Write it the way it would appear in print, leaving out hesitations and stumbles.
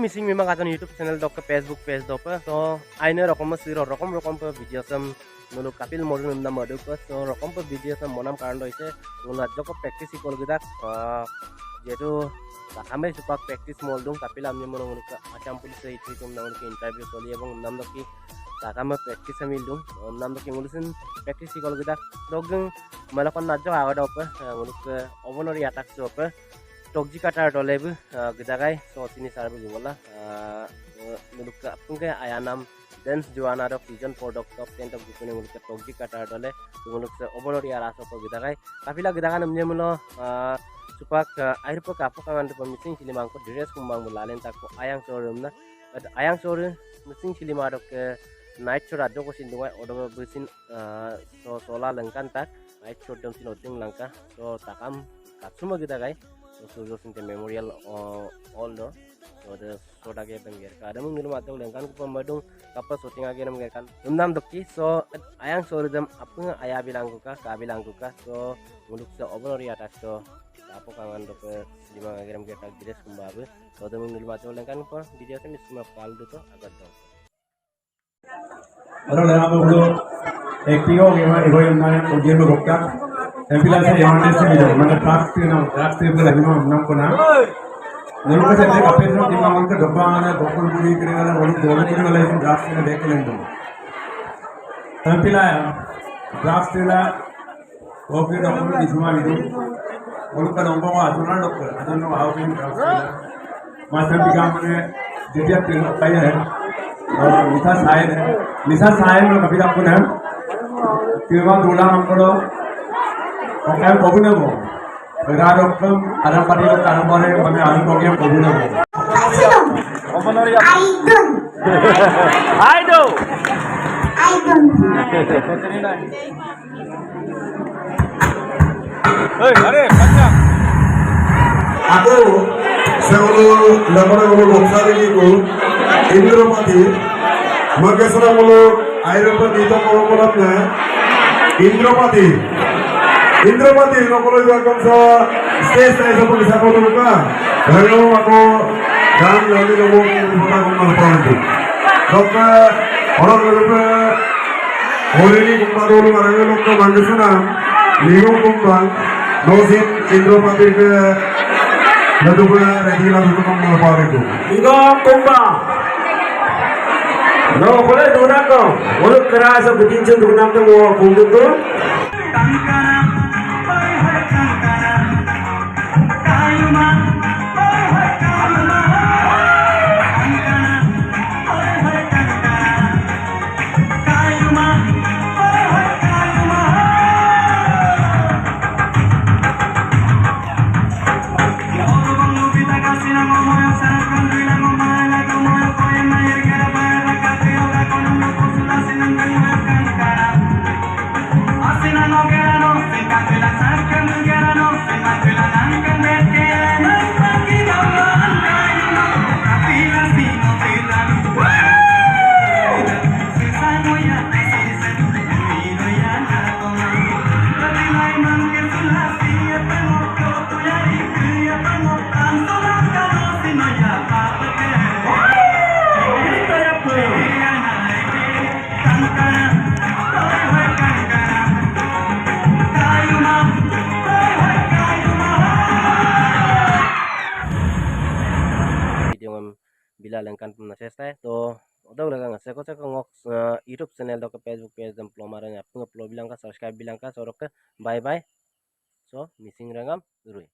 missing memang kata YouTube channel dok ke Facebook page dok so aina rokom siro rokom pe video sam nulu kapil modun nam madu pe so rokom pe video sam monam karan doise nulu joko practice ikol gidak jetu kami suka practice moldung kapil amni mono ke asam police itu nam ke interview soli ebong nam doki kami practice amil dung nam doki ngulusin practice ikol gidak dogeng malakon najo agada pe nulu ke ovonori attack so pe tokji katar dolebu gidagai so sini sarbu gimana muluk apungke ayanam dance juana dok season 4 dok top 10 dok gipune muluk tokji katar dole muluk se obolori araso ko gidagai kapila gidagan namje mulo supak air po kapo kangan de missing silima ko dress kumbang bulalen tak ko ayang showroom na ayang showroom missing silima dok night show radyo ko sindungai odo busin so sola lengkan tak night show dom sinoting langka so takam katsuma gidagai Sujo sinte memorial all do so the soda ge bengger ka ada mung nilu matau lengkan ku pemadung kapal shooting age nam gerkan umnam dokki so ayang soridam apung aya bilang ku ka bilang ku ka so muluk se obolori atak so apo kangan dok lima age nam gertak dres kumbabu so the mung nilu matau lengkan ko video se misma kal do to agar do Aro nama ulo ektigo gema ego yamane ujeno gokta Empilase yamane se video mana task ke lagi nam kona Nulu ka sete kapet no kimma manka dobana dokul puri kirigala wolu dole kirigala in draft ne dekelendo Empila draft la oke dokul isma video wolu ka nomba wa atuna dokul adano awin draft masa bigamane didia tino kaya hai और निशा सायन में कभी आपको नाम किरवा दूला हमको ओके कबू ने वो राडोक्कम आरामपाटी लोग आरामपाटी मने आलू कोगे कबू ने वो अरे पंजा aku selalu lembaga guru boksari ku Indrapati Magesra mulu Aeropan itu kolomnya Indrapati nokolo juga kamsa stage saya sebut bisa kau dulu kan kalau aku dan lagi logo kita kumar pantu dokter orang lupa hari ini kumar dulu orang lupa manggilnya liu kumar dosin Indrapati ke Lalu ready lah untuk mengapa itu. Ingat kumba no boleh dona ko boleh keras betin chen dona to wo kundu to kankana oi hai kankana kayuma oi hai kayuma kankana oi hai kankana kayuma oi hai kayuma bila lengkan pun selesai to udah nggak seko ngok YouTube channel dok Facebook page dan pelomarannya upload bilang ka subscribe bilang ka sorok ke bye bye so missing rangam dulu